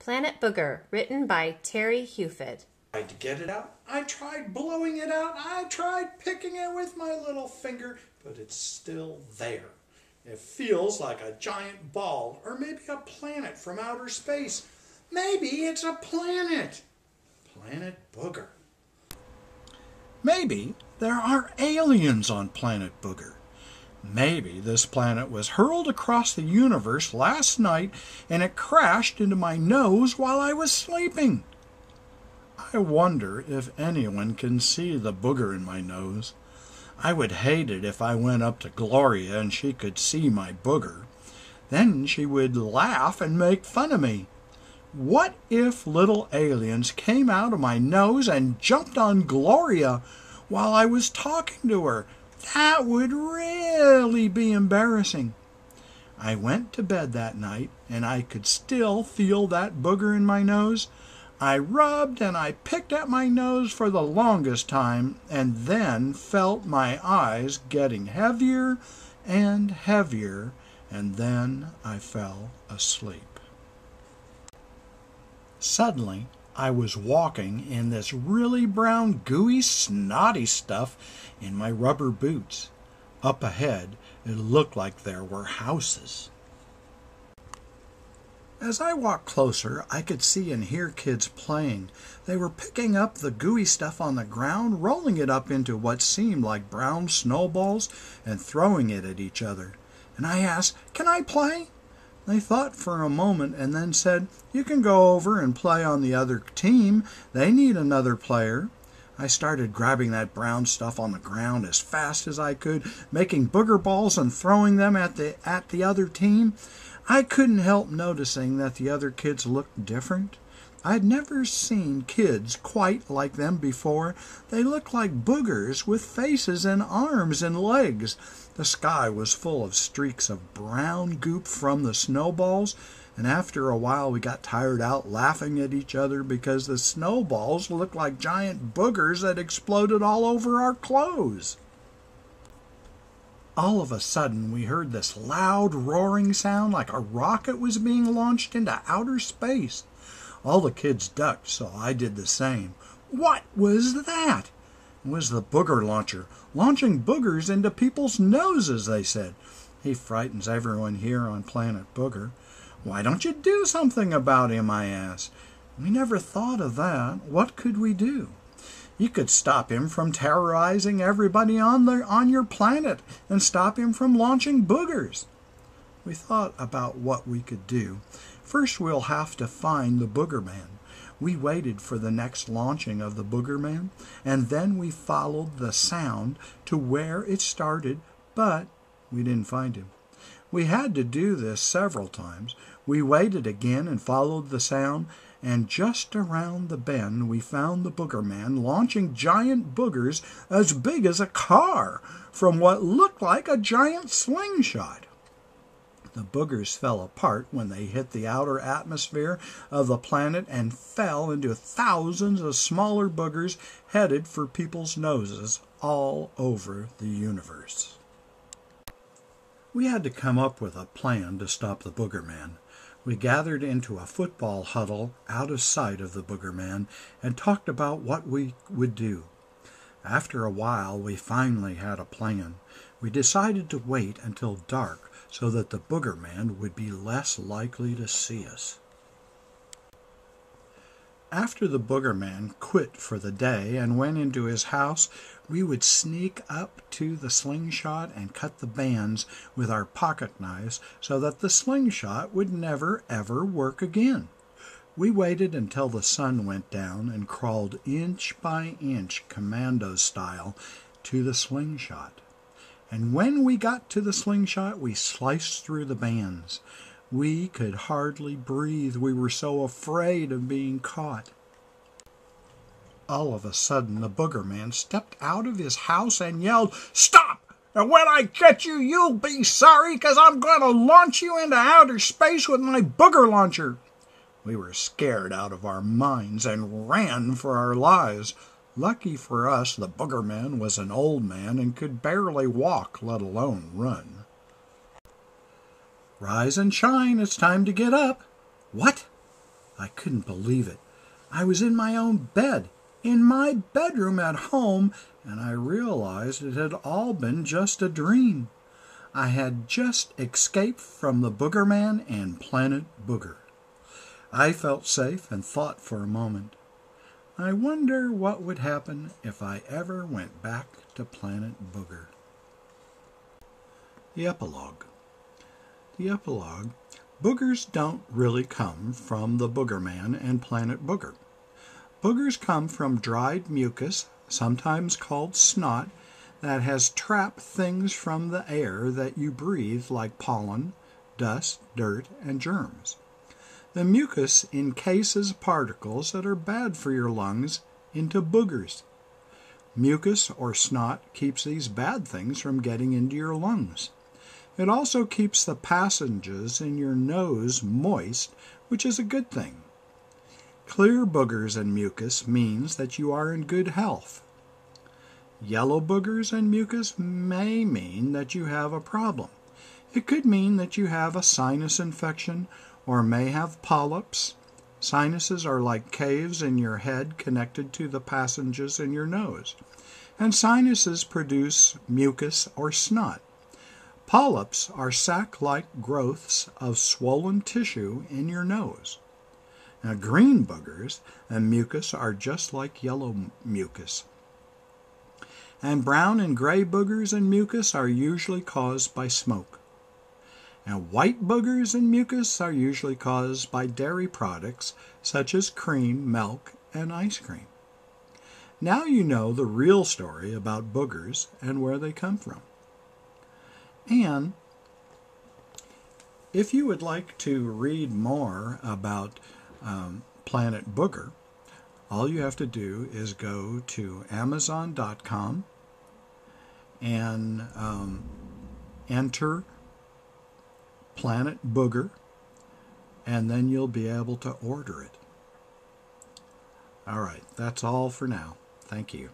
Planet Booger, written by Terry Hufid. I tried to get it out. I tried blowing it out. I tried picking it with my little finger, but it's still there. It feels like a giant ball, or maybe a planet from outer space. Maybe it's a planet. Planet Booger. Maybe there are aliens on Planet Booger. Maybe this planet was hurled across the universe last night and it crashed into my nose while I was sleeping. I wonder if anyone can see the booger in my nose. I would hate it if I went up to Gloria and she could see my booger. Then she would laugh and make fun of me. What if little aliens came out of my nose and jumped on Gloria while I was talking to her? That would really be embarrassing. I went to bed that night and I could still feel that booger in my nose. I rubbed and I picked at my nose for the longest time and then felt my eyes getting heavier and heavier, and then I fell asleep. Suddenly, I was walking in this really brown, gooey, snotty stuff in my rubber boots. Up ahead, it looked like there were houses. As I walked closer, I could see and hear kids playing. They were picking up the gooey stuff on the ground, rolling it up into what seemed like brown snowballs, and throwing it at each other. And I asked, "Can I play?" They thought for a moment and then said, "You can go over and play on the other team. They need another player." I started grabbing that brown stuff on the ground as fast as I could, making booger balls and throwing them at the other team. I couldn't help noticing that the other kids looked different. I'd never seen kids quite like them before. They looked like boogers with faces and arms and legs. The sky was full of streaks of brown goop from the snowballs, and after a while we got tired out laughing at each other because the snowballs looked like giant boogers that exploded all over our clothes. All of a sudden, we heard this loud roaring sound like a rocket was being launched into outer space. All the kids ducked, so I did the same. What was that? It was the booger launcher, launching boogers into people's noses, they said. He frightens everyone here on Planet Booger. Why don't you do something about him, I asked. We never thought of that. What could we do? You could stop him from terrorizing everybody on your planet and stop him from launching boogers. We thought about what we could do. First, we'll have to find the Booger Man. We waited for the next launching of the Booger Man, and then we followed the sound to where it started, but we didn't find him. We had to do this several times. We waited again and followed the sound, and just around the bend we found the Booger Man launching giant boogers as big as a car from what looked like a giant slingshot. The boogers fell apart when they hit the outer atmosphere of the planet and fell into thousands of smaller boogers headed for people's noses all over the universe. We had to come up with a plan to stop the Booger Man. We gathered into a football huddle out of sight of the Booger Man and talked about what we would do. After a while, we finally had a plan. We decided to wait until dark so that the Booger Man would be less likely to see us. After the Booger Man quit for the day and went into his house, we would sneak up to the slingshot and cut the bands with our pocket knives so that the slingshot would never ever work again. We waited until the sun went down and crawled inch by inch, commando style, to the slingshot. And when we got to the slingshot, we sliced through the bands. We could hardly breathe. We were so afraid of being caught. All of a sudden, the Booger Man stepped out of his house and yelled, "Stop! And when I get you, you'll be sorry, 'cause I'm going to launch you into outer space with my booger launcher." We were scared out of our minds and ran for our lives. Lucky for us, the Booger Man was an old man and could barely walk, let alone run. "Rise and shine, it's time to get up." "What?" I couldn't believe it. I was in my own bed, in my bedroom at home, and I realized it had all been just a dream. I had just escaped from the Booger Man and Planet Booger. I felt safe and thought for a moment. I wonder what would happen if I ever went back to Planet Booger. The epilogue. The epilogue. Boogers don't really come from the Booger Man and Planet Booger. Boogers come from dried mucus, sometimes called snot, that has trapped things from the air that you breathe like pollen, dust, dirt, and germs. The mucus encases particles that are bad for your lungs into boogers. Mucus or snot keeps these bad things from getting into your lungs. It also keeps the passages in your nose moist, which is a good thing. Clear boogers and mucus means that you are in good health. Yellow boogers and mucus may mean that you have a problem. It could mean that you have a sinus infection or may have polyps. Sinuses are like caves in your head connected to the passages in your nose, and sinuses produce mucus or snot. Polyps are sac-like growths of swollen tissue in your nose. Now, green boogers and mucus are just like yellow mucus. And brown and gray boogers and mucus are usually caused by smoke. And white boogers and mucus are usually caused by dairy products such as cream, milk, and ice cream. Now you know the real story about boogers and where they come from. And if you would like to read more about Planet Booger, all you have to do is go to Amazon.com and enter Planet Booger, and then you'll be able to order it. All right, that's all for now. Thank you.